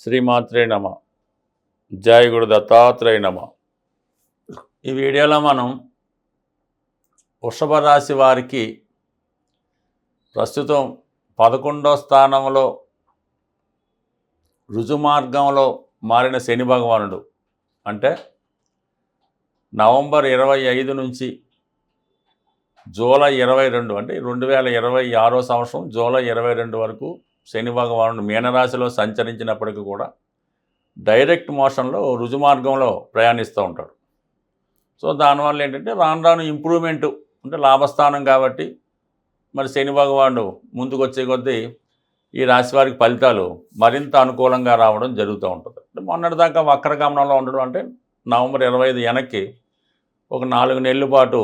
శ్రీమాత్రే నమ. జై గురు దత్తాత్రేయ నమ. ఈ వీడియోలో మనం వృషభ రాశి వారికి ప్రస్తుతం 11వ స్థానంలో రుజుమార్గంలో మారిన శని భగవానుడు, అంటే నవంబర్ 25 నుంచి జూలై 22, అంటే 2026 సంవత్సరం జూలై 22 వరకు శని భగవానుడు మీనరాశిలో సంచరించినప్పటికీ కూడా డైరెక్ట్ మోషన్లో రుజుమార్గంలో ప్రయాణిస్తూ ఉంటాడు. సో దానివల్ల ఏంటంటే రాను రాను ఇంప్రూవ్మెంట్, అంటే లాభస్థానం కాబట్టి మరి శని భగవానుడు ముందుకు వచ్చే కొద్దీ ఈ రాశి వారికి ఫలితాలు మరింత అనుకూలంగా రావడం జరుగుతూ ఉంటుంది. అంటే మొన్నటిదాకా వక్రగమనంలో ఉండడం, అంటే నవంబర్ 25 వెనక్కి ఒక 4 నెలల పాటు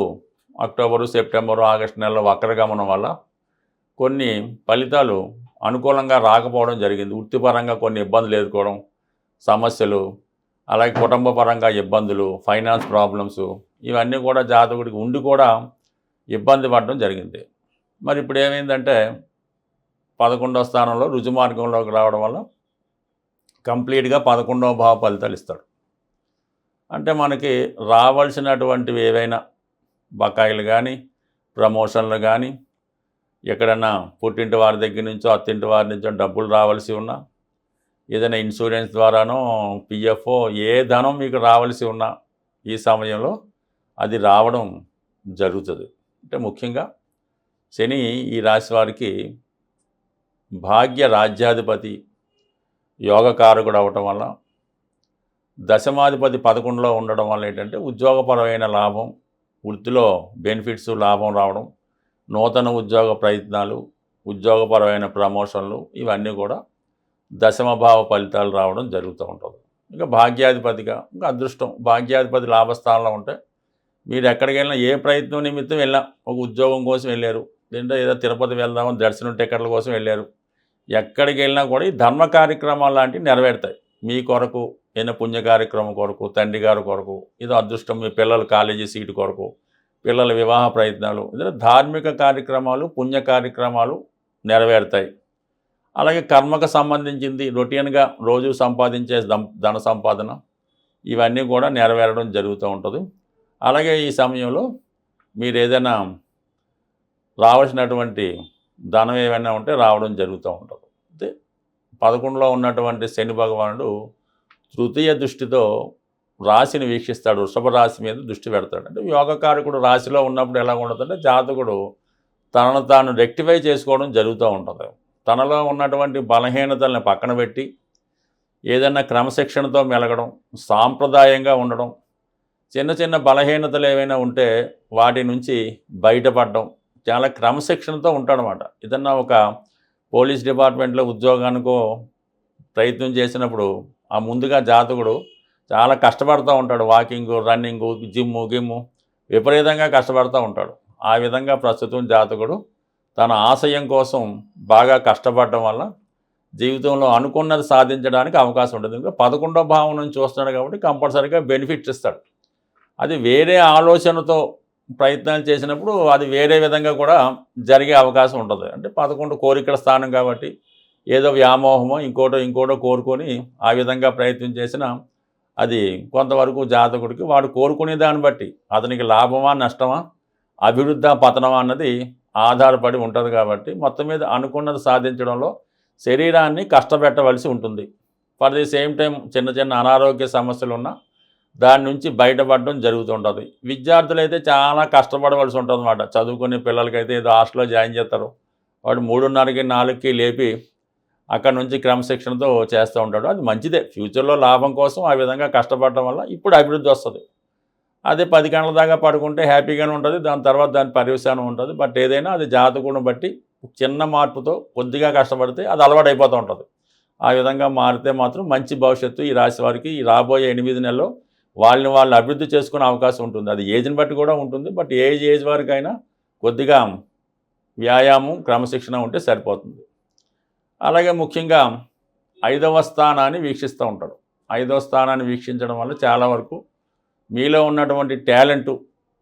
అక్టోబరు, సెప్టెంబరు, ఆగస్టు నెలలో వక్రగమనం వల్ల కొన్ని ఫలితాలు అనుకూలంగా రాకపోవడం జరిగింది. వృత్తిపరంగా కొన్ని ఇబ్బందులు ఎదుర్కోవడం, సమస్యలు, అలాగే కుటుంబ పరంగా ఇబ్బందులు, ఫైనాన్స్ ప్రాబ్లమ్స్, ఇవన్నీ కూడా జాతకుడికి ఉండి కూడా ఇబ్బంది పడడం జరిగింది. మరి ఇప్పుడు ఏమైందంటే 11వ స్థానంలో రుజుమార్గంలోకి రావడం వల్ల కంప్లీట్గా 11వ భావ ఫలితాలు ఇస్తాడు. అంటే మనకి రావాల్సినటువంటివి ఏవైనా బకాయిలు కానీ, ప్రమోషన్లు కానీ, ఎక్కడన్నా పుట్టింటి వారి దగ్గర నుంచో అత్తింటి వారి నుంచో డబ్బులు రావాల్సి ఉన్నా, ఏదైనా ఇన్సూరెన్స్ ద్వారానో పిఎఫ్ఓ ఏ ధనం మీకు రావాల్సి ఉన్నా ఈ సమయంలో అది రావడం జరుగుతుంది. అంటే ముఖ్యంగా శని ఈ రాశి వారికి భాగ్య రాజ్యాధిపతి, యోగకారకుడు అవటం వల్ల, దశమాధిపతి 11లో ఉండడం వల్ల ఏంటంటే ఉద్యోగపరమైన లాభం, వృత్తిలో బెనిఫిట్స్, లాభం రావడం, నూతన ఉద్యోగ ప్రయత్నాలు, ఉద్యోగపరమైన ప్రమోషన్లు, ఇవన్నీ కూడా దశమభావ ఫలితాలు రావడం జరుగుతూ ఉంటుంది. ఇంకా భాగ్యాధిపతిగా ఇంకా అదృష్టం, భాగ్యాధిపతి లాభస్థానంలో ఉంటే మీరు ఎక్కడికి వెళ్ళినా, ఏ ప్రయత్నం నిమిత్తం వెళ్ళినా, ఒక ఉద్యోగం కోసం వెళ్ళారు, లేదంటే ఏదో తిరుపతి వెళ్దామని దర్శనం టికెట్ల కోసం వెళ్ళారు, ఎక్కడికి వెళ్ళినా కూడా ఈ ధర్మ కార్యక్రమాలు లాంటివి నెరవేరుతాయి. మీ కొరకు, ఏదైనా పుణ్య కార్యక్రమం కొరకు, తండ్రి గారి కొరకు, ఏదో అదృష్టం, మీ పిల్లల కాలేజీ సీటు కొరకు, పిల్లల వివాహ ప్రయత్నాలు, ఏదైనా ధార్మిక కార్యక్రమాలు, పుణ్య కార్యక్రమాలు నెరవేరుతాయి. అలాగే కర్మకు సంబంధించింది రొటీన్గా రోజు సంపాదించే ధన సంపాదన, ఇవన్నీ కూడా నెరవేరడం జరుగుతూ ఉంటుంది. అలాగే ఈ సమయంలో మీరు ఏదైనా రావాల్సినటువంటి ధనం ఏమైనా ఉంటే రావడం జరుగుతూ ఉంటుంది. అయితే 11లో ఉన్నటువంటి శని భగవానుడు తృతీయ దృష్టితో రాశిని వీక్షిస్తాడు, వృషభ రాశి మీద దృష్టి పెడతాడు. అంటే యోగకారకుడు రాశిలో ఉన్నప్పుడు ఎలా ఉంటుందంటే జాతకుడు తనను తాను రెక్టిఫై చేసుకోవడం జరుగుతూ ఉంటుంది. తనలో ఉన్నటువంటి బలహీనతల్ని పక్కన పెట్టి ఏదైనా క్రమశిక్షణతో మెలగడం, సాంప్రదాయంగా ఉండడం, చిన్న చిన్న బలహీనతలు ఏవైనా ఉంటే వాటి నుంచి బయటపడడం, చాలా క్రమశిక్షణతో ఉంటాడనమాట. ఏదన్నా ఒక పోలీస్ డిపార్ట్మెంట్లో ఉద్యోగానికో ప్రయత్నం చేసినప్పుడు ఆ ముందుగా జాతకుడు చాలా కష్టపడుతూ ఉంటాడు. వాకింగు, రన్నింగు, జిమ్ము విపరీతంగా కష్టపడుతూ ఉంటాడు. ఆ విధంగా ప్రస్తుతం జాతకుడు తన ఆశయం కోసం బాగా కష్టపడడం వల్ల జీవితంలో అనుకున్నది సాధించడానికి అవకాశం ఉంటుంది. ఇంకా 11వ భావం నుంచి చూస్తున్నాడు కాబట్టి కంపల్సరీగా బెనిఫిట్స్ ఇస్తాడు. అది వేరే ఆలోచనతో ప్రయత్నాలు చేసినప్పుడు అది వేరే విధంగా కూడా జరిగే అవకాశం ఉంటుంది. అంటే 11 కోరికల స్థానం కాబట్టి ఏదో వ్యామోహమో ఇంకోటో కోరుకొని ఆ విధంగా ప్రయత్నం చేసినా అది కొంతవరకు జాతకుడికి వాడు కోరుకునే దాన్ని బట్టి అతనికి లాభమా, నష్టమా, అభివృద్ధి, పతనమా అన్నది ఆధారపడి ఉంటుంది. కాబట్టి మొత్తం మీద అనుకున్నది సాధించడంలో శరీరాన్ని కష్టపెట్టవలసి ఉంటుంది. ఫర్ ది సేమ్ టైం చిన్న చిన్న అనారోగ్య సమస్యలు ఉన్నా దాని నుంచి బయటపడడం జరుగుతుంటుంది. విద్యార్థులు అయితే చాలా కష్టపడవలసి ఉంటుంది అన్నమాట. చదువుకునే పిల్లలకైతే ఏదో హాస్టల్లో జాయిన్ చేస్తారు, వాడు 3:30కి 4కి లేపి అక్కడ నుంచి క్రమశిక్షణతో చేస్తూ ఉంటాడు. అది మంచిదే, ఫ్యూచర్లో లాభం కోసం ఆ విధంగా కష్టపడటం వల్ల ఇప్పుడు అభివృద్ధి వస్తుంది. అదే 10 గంటల దాకా పడుకుంటే హ్యాపీగానే ఉంటుంది, దాని తర్వాత దాని పర్యవసానం ఉంటుంది. బట్ ఏదైనా అది జాతకుడిని బట్టి చిన్న మార్పుతో కొద్దిగా కష్టపడితే అది అలవాటు అయిపోతూ ఉంటుంది. ఆ విధంగా మారితే మాత్రం మంచి భవిష్యత్తు ఈ రాశి వారికి ఈ రాబోయే 8 నెలల్లో వాళ్ళు అభివృద్ధి చేసుకునే అవకాశం ఉంటుంది. అది ఏజ్ని బట్టి కూడా ఉంటుంది. బట్ ఏజ్ వారికైనా కొద్దిగా వ్యాయామం, క్రమశిక్షణ ఉంటే సరిపోతుంది. అలాగే ముఖ్యంగా 5వ స్థానాన్ని వీక్షిస్తూ ఉంటాడు. 5వ స్థానాన్ని వీక్షించడం వల్ల చాలా వరకు మీలో ఉన్నటువంటి టాలెంటు,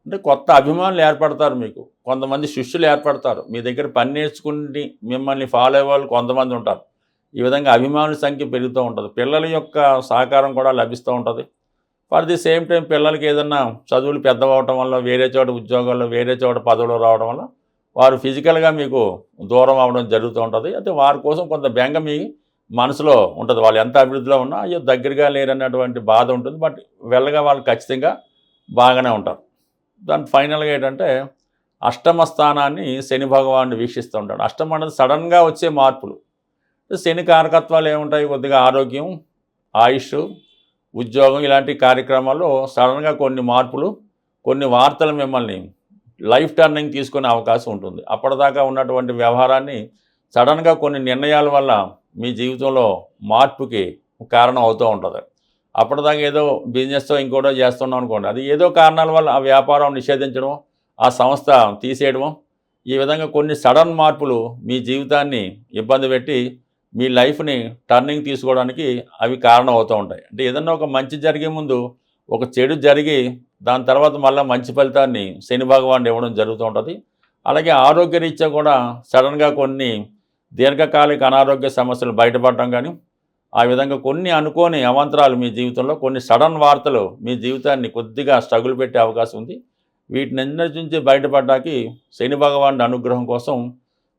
అంటే కొత్త అభిమానులు ఏర్పడతారు, మీకు కొంతమంది శిష్యులు ఏర్పడతారు, మీ దగ్గర పని నేర్చుకుని మిమ్మల్ని ఫాలో అయ్యే వాళ్ళు కొంతమంది ఉంటారు. ఈ విధంగా అభిమానుల సంఖ్య పెరుగుతూ ఉంటుంది. పిల్లల యొక్క సహకారం కూడా లభిస్తూ ఉంటుంది. ఫర్ ది సేమ్ టైం పిల్లలకి ఏదన్నా చదువులు పెద్దవవటం వల్ల వేరే చోట ఉద్యోగాల్లో వేరే చోట పదవులు రావడం వల్ల వారు ఫిజికల్గా మీకు దూరం అవ్వడం జరుగుతూ ఉంటుంది. అయితే వారి కోసం కొంత బెంగ మీ మనసులో ఉంటుంది. వాళ్ళు ఎంత అభివృద్ధిలో ఉన్నా అయ్యో దగ్గరగా లేరన్నటువంటి బాధ ఉంటుంది. బట్ వెళ్ళగా వాళ్ళు ఖచ్చితంగా బాగానే ఉంటారు. దాని ఫైనల్గా ఏంటంటే అష్టమ స్థానాన్ని శని భగవానుడు వీక్షిస్తూ ఉంటాడు. అష్టమం అనేది సడన్గా వచ్చే మార్పులు. శని కారకత్వాలు ఏముంటాయి? కొద్దిగా ఆరోగ్యం, ఆయుష్, ఉద్యోగం ఇలాంటి కార్యక్రమాల్లో సడన్గా కొన్ని మార్పులు, కొన్ని వార్తలు మిమ్మల్ని లైఫ్ టర్నింగ్ తీసుకునే అవకాశం ఉంటుంది. అప్పటిదాకా ఉన్నటువంటి వ్యవహారాన్ని సడన్గా కొన్ని నిర్ణయాల వల్ల మీ జీవితంలో మార్పుకి కారణం అవుతూ ఉంటుంది. అప్పటిదాకా ఏదో బిజినెస్తో ఇంకోటో చేస్తున్నాం అనుకోండి, అది ఏదో కారణాల వల్ల ఆ వ్యాపారం నిషేధించడం, ఆ సంస్థ తీసేయడం, ఈ విధంగా కొన్ని సడన్ మార్పులు మీ జీవితాన్ని ఇబ్బంది పెట్టి మీ లైఫ్ని టర్నింగ్ తీసుకోవడానికి అవి కారణం అవుతూ ఉంటాయి. అంటే ఏదన్నా ఒక మంచి జరిగే ముందు ఒక చెడు జరిగి దాని తర్వాత మళ్ళీ మంచి ఫలితాన్ని శని భగవానుడు ఇవ్వడం జరుగుతూ ఉంటుంది. అలాగే ఆరోగ్యరీత్యా కూడా సడన్గా కొన్ని దీర్ఘకాలిక అనారోగ్య సమస్యలు బయటపడటం కానీ, ఆ విధంగా కొన్ని అనుకోని అవాంతరాలు మీ జీవితంలో, కొన్ని సడన్ వార్తలు మీ జీవితాన్ని కొద్దిగా స్ట్రగుల్ పెట్టే అవకాశం ఉంది. వీటినన్నిటి నుంచి బయటపడడానికి శని భగవానుడి అనుగ్రహం కోసం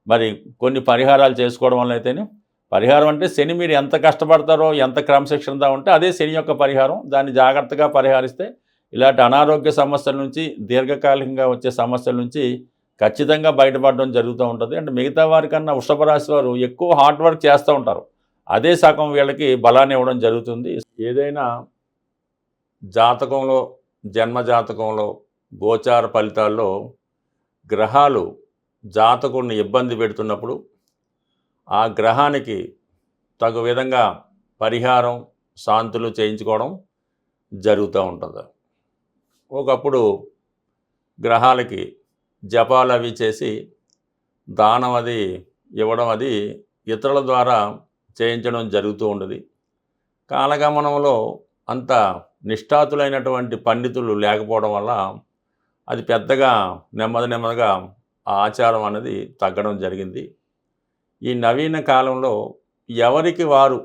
మరి కొన్ని పరిహారాలు చేసుకోవడం వల్ల అయితేనే, పరిహారం అంటే శని మీరు ఎంత కష్టపడతారో, ఎంత క్రమశిక్షణగా ఉంటే అదే శని యొక్క పరిహారం. దాన్ని జాగ్రత్తగా పరిహరిస్తే ఇలాంటి అనారోగ్య సమస్యల నుంచి, దీర్ఘకాలికంగా వచ్చే సమస్యల నుంచి ఖచ్చితంగా బయటపడడం జరుగుతూ ఉంటుంది. అంటే మిగతా వారికన్నా వృషభ రాశి వారు ఎక్కువ హార్డ్ వర్క్ చేస్తూ ఉంటారు. అదే సగం వీళ్ళకి బలాన్ని ఇవ్వడం జరుగుతుంది. ఏదైనా జాతకంలో, జన్మ జాతకంలో, గోచార ఫలితాల్లో గ్రహాలు జాతకుడిని ఇబ్బంది పెడుతున్నప్పుడు ఆ గ్రహానికి తగు విధంగా పరిహారం, శాంతులు చేయించుకోవడం జరుగుతూ ఉంటుంది. ఒకప్పుడు గ్రహాలకి జపాలు అవి చేసి దానం అది ఇవ్వడం, అది ఇతరుల ద్వారా చేయించడం జరుగుతూ ఉండేది. కాలగమనంలో అంత నిష్ఠాతులైనటువంటి పండితులు లేకపోవడం వల్ల అది పెద్దగా నెమ్మదిగా ఆ ఆచారం అనేది తగ్గడం జరిగింది. ఈ నవీన కాలంలో ఎవరికి వారు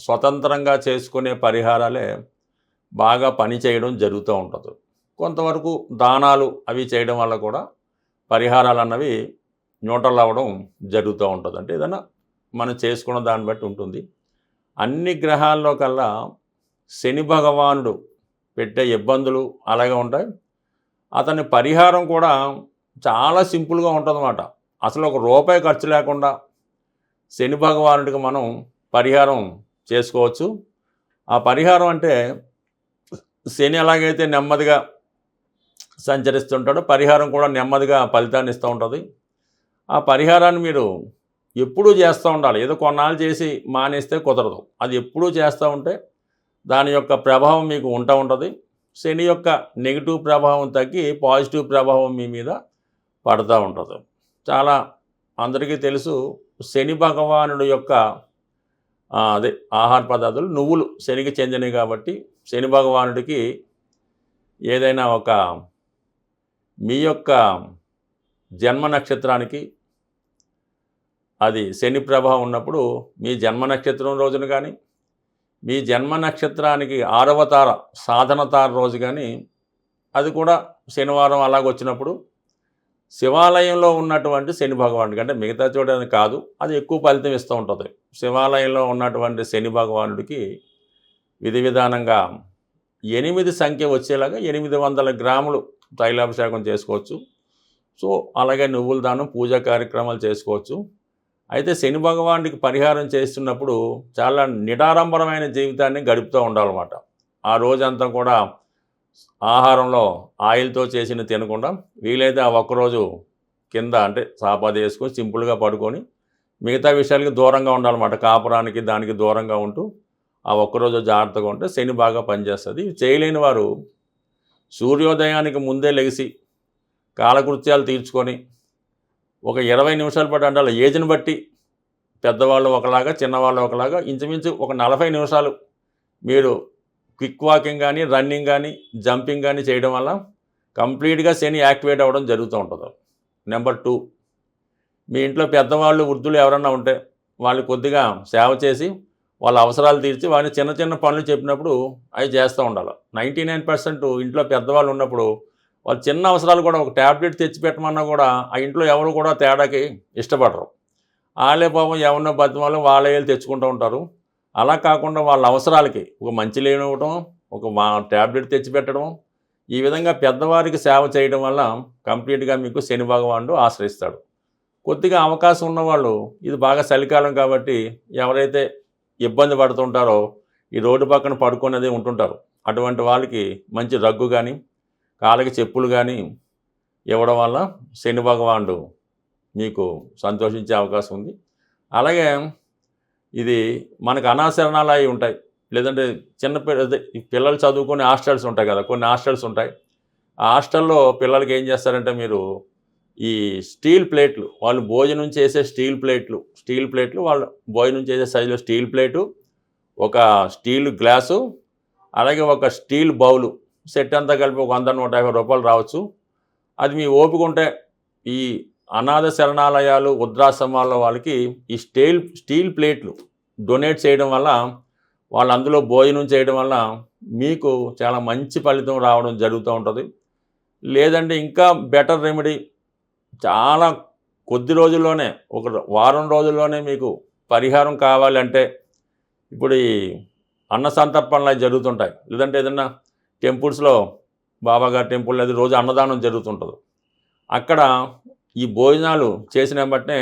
స్వతంత్రంగా చేసుకునే పరిహారాలే బాగా పని చేయడం జరుగుతూ ఉంటుంది. కొంతవరకు దానాలు అవి చేయడం వల్ల కూడా పరిహారాలు అన్నవి న్యూట్రల్ అవ్వడం జరుగుతూ ఉంటుంది. అంటే ఏదైనా మనం చేసుకున్న దాన్ని బట్టి ఉంటుంది. అన్ని గ్రహాల్లో కల్లా శని భగవానుడు పెట్టే ఇబ్బందులు అలాగే ఉంటాయి. అతని పరిహారం కూడా చాలా సింపుల్గా ఉంటుందన్నమాట. అసలు ఒక రూపాయి ఖర్చు లేకుండా శని భగవానుడికి మనం పరిహారం చేసుకోవచ్చు. ఆ పరిహారం అంటే శని ఎలాగైతే నెమ్మదిగా సంచరిస్తుంటాడో పరిహారం కూడా నెమ్మదిగా ఫలితాన్ని ఇస్తూ ఉంటుంది. ఆ పరిహారాన్ని మీరు ఎప్పుడూ చేస్తూ ఉండాలి. ఏదో కొన్నాళ్ళు చేసి మానేస్తే కుదరదు. అది ఎప్పుడూ చేస్తూ ఉంటే దాని యొక్క ప్రభావం మీకు ఉంటుంది. శని యొక్క నెగిటివ్ ప్రభావం తగ్గి పాజిటివ్ ప్రభావం మీ మీద పడుతూ ఉంటుంది. చాలా అందరికీ తెలుసు, శని భగవానుడు యొక్క అదే ఆహార పదార్థాలు నువ్వులు శనికి చెందినవి కాబట్టి శని భగవానుడికి ఏదైనా ఒక మీ యొక్క జన్మ నక్షత్రానికి అది శని ప్రభావం ఉన్నప్పుడు మీ జన్మ నక్షత్రం రోజున కానీ, మీ జన్మ నక్షత్రానికి 6వ తార సాధన తార రోజు కానీ, అది కూడా శనివారం అలాగొచ్చినప్పుడు శివాలయంలో ఉన్నటువంటి శని భగవానుడికి, అంటే మిగతా చోట కాదు, అది ఎక్కువ ఫలితం ఇస్తూ ఉంటుంది. శివాలయంలో ఉన్నటువంటి శని భగవానుడికి విధి విధానంగా 8 సంఖ్య వచ్చేలాగా 800 గ్రాములు తైలాభిషేకం చేసుకోవచ్చు. సో అలాగే నువ్వుల దానం, పూజా కార్యక్రమాలు చేసుకోవచ్చు. అయితే శని భగవానుడికి పరిహారం చేస్తున్నప్పుడు చాలా నిడారంభరమైన జీవితాన్ని గడుపుతూ ఉండాలన్నమాట. ఆ రోజంతా కూడా ఆహారంలో ఆయిల్తో చేసిన తినకుండా, వీలైతే ఆ ఒక్కరోజు కింద అంటే సాపాది వేసుకొని సింపుల్గా పడుకొని మిగతా విషయాలకి దూరంగా ఉండాలన్నమాట. కాపురానికి దానికి దూరంగా ఉంటూ ఆ ఒక్కరోజు జాగ్రత్తగా ఉంటే శని బాగా పనిచేస్తుంది. చేయలేని వారు సూర్యోదయానికి ముందే లెగిసి కాలకృత్యాలు తీర్చుకొని ఒక 20 నిమిషాల పాటు, అంటే అలా ఏజ్ని బట్టి పెద్దవాళ్ళు ఒకలాగా, చిన్నవాళ్ళు ఒకలాగా, ఇంచుమించు ఒక 40 నిమిషాలు మీరు క్విక్ వాకింగ్ కానీ, రన్నింగ్ కానీ, జంపింగ్ కానీ చేయడం వల్ల కంప్లీట్గా శని యాక్టివేట్ అవ్వడం జరుగుతూ ఉంటుంది. నెంబర్ 2, మీ ఇంట్లో పెద్దవాళ్ళు, వృద్ధులు ఎవరన్నా ఉంటే వాళ్ళు కొద్దిగా సేవ చేసి వాళ్ళ అవసరాలు తీర్చి వాడిని చిన్న చిన్న పనులు చెప్పినప్పుడు అవి చేస్తూ ఉండాలి. 99% ఇంట్లో పెద్దవాళ్ళు ఉన్నప్పుడు వాళ్ళు చిన్న అవసరాలు కూడా ఒక ట్యాబ్లెట్ తెచ్చిపెట్టమన్నా కూడా ఆ ఇంట్లో ఎవరు కూడా తేడాకి ఇష్టపడరు. వాళ్ళే పాపం ఎవరినో బతిమాలో వాళ్ళే వెళ్ళి తెచ్చుకుంటూ ఉంటారు. అలా కాకుండా వాళ్ళ అవసరాలకి ఒక మంచి లేనివ్వటం, ఒక ట్యాబ్లెట్ తెచ్చిపెట్టడం, ఈ విధంగా పెద్దవారికి సేవ చేయడం వల్ల కంప్లీట్గా మీకు శని భగవానుడు ఆశ్రయిస్తాడు. కొద్దిగా అవకాశం ఉన్నవాళ్ళు ఇది బాగా చలికాలం కాబట్టి ఎవరైతే ఇబ్బంది పడుతుంటారో ఈ రోడ్డు పక్కన పడుకునేది ఉంటుంటారు. అటువంటి వాళ్ళకి మంచి రగ్గు కానీ కాళ్ళకి చెప్పులు కానీ ఇవ్వడం వల్ల శని భగవానుడు మీకు సంతోషించే అవకాశం ఉంది. అలాగే ఇది మనకు అనాశరణాలు అవి ఉంటాయి, లేదంటే పిల్లలు చదువుకునే హాస్టల్స్ ఉంటాయి కదా, కొన్ని హాస్టల్స్ ఉంటాయి. ఆ హాస్టల్లో పిల్లలకి ఏం చేస్తారంటే మీరు ఈ స్టీల్ ప్లేట్లు, వాళ్ళు భోజనం చేసే స్టీల్ ప్లేట్లు వాళ్ళు భోజనం చేసే సైజులో స్టీల్ ప్లేటు, ఒక స్టీల్ గ్లాసు, అలాగే ఒక స్టీల్ బౌలు సెట్ అంతా కలిపి ఒక 100-150 రూపాయలు రావచ్చు. అది మీ ఓపిక ఉంటే ఈ అనాథ శరణాలయాలు వృద్ధాశ్రమాల వాళ్ళకి ఈ స్టీల్ ప్లేట్లు డొనేట్ చేయడం వల్ల వాళ్ళు అందులో భోజనం చేయడం వల్ల మీకు చాలా మంచి ఫలితం రావడం జరుగుతూ ఉంటుంది. లేదంటే ఇంకా బెటర్ రెమెడీ, చాలా కొద్ది రోజుల్లోనే ఒక వారం రోజుల్లోనే మీకు పరిహారం కావాలంటే ఇప్పుడు ఈ అన్న సంతర్పణలు జరుగుతుంటాయి, లేదంటే ఏదన్నా టెంపుల్స్లో బాబాగారి టెంపుల్ అది రోజు అన్నదానం జరుగుతుంటుంది. అక్కడ ఈ భోజనాలు చేసిన బట్టే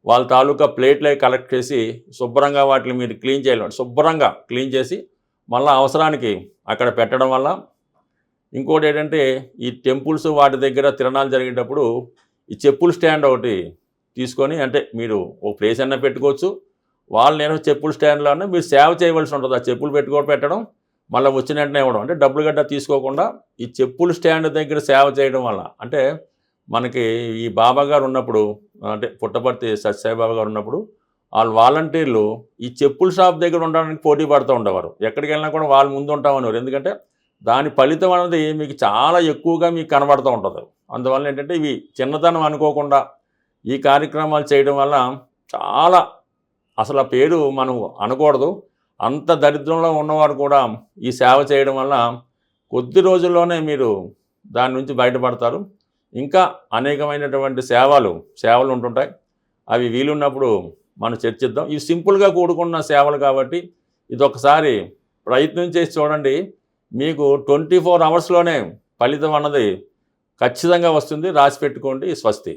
వాళ్ళ తాలూకా ప్లేట్లే కలెక్ట్ చేసి శుభ్రంగా వాటిని మీరు క్లీన్ చేయాలి. శుభ్రంగా క్లీన్ చేసి మళ్ళీ అవసరానికి అక్కడ పెట్టడం వల్ల ఇంకోటి ఏంటంటే ఈ టెంపుల్స్ వాటి దగ్గర తిరణాలు జరిగేటప్పుడు ఈ చెప్పుల స్టాండ్ ఒకటి తీసుకొని, అంటే మీరు ఒక ప్లేస్ అన్నా పెట్టుకోవచ్చు, వాళ్ళు నేను చెప్పుల స్టాండ్లోనే మీరు సేవ చేయవలసి ఉంటుంది. ఆ చెప్పులు పెట్టడం మళ్ళీ వచ్చిన వెంటనే ఇవ్వడం, అంటే డబ్బులు గడ్డ తీసుకోకుండా ఈ చెప్పుల స్టాండ్ దగ్గర సేవ చేయడం వల్ల, అంటే మనకి ఈ బాబా గారు ఉన్నప్పుడు, అంటే పుట్టపర్తి సత్యసాయి బాబా గారు ఉన్నప్పుడు వాళ్ళు వాలంటీర్లు ఈ చెప్పుల షాప్ దగ్గర ఉండడానికి పోటీ పడుతూ ఉండేవారు. ఎక్కడికి వెళ్ళినా కూడా వాళ్ళు ముందు ఉంటామనేవారు. ఎందుకంటే దాని ఫలితం అనేది మీకు చాలా ఎక్కువగా మీకు కనబడుతూ ఉంటుంది. అందువల్ల ఏంటంటే ఇవి చిన్నతనం అనుకోకుండా ఈ కార్యక్రమాలు చేయడం వల్ల చాలా, అసలు ఆ పేరు మనం అనకూడదు, అంత దరిద్రంలో ఉన్నవారు కూడా ఈ సేవ చేయడం వల్ల కొద్ది రోజుల్లోనే మీరు దాని నుంచి బయటపడతారు. ఇంకా అనేకమైనటువంటి సేవలు ఉంటుంటాయి. అవి వీలున్నప్పుడు మనం చర్చిద్దాం. ఇవి సింపుల్గా కూడుకున్న సేవలు కాబట్టి ఇదొకసారి ప్రయత్నం చేసి చూడండి. మీకు 24 అవర్స్లోనే ఫలితం అన్నది ఖచ్చితంగా వస్తుంది. రాసి పెట్టుకోండి. స్వస్తి.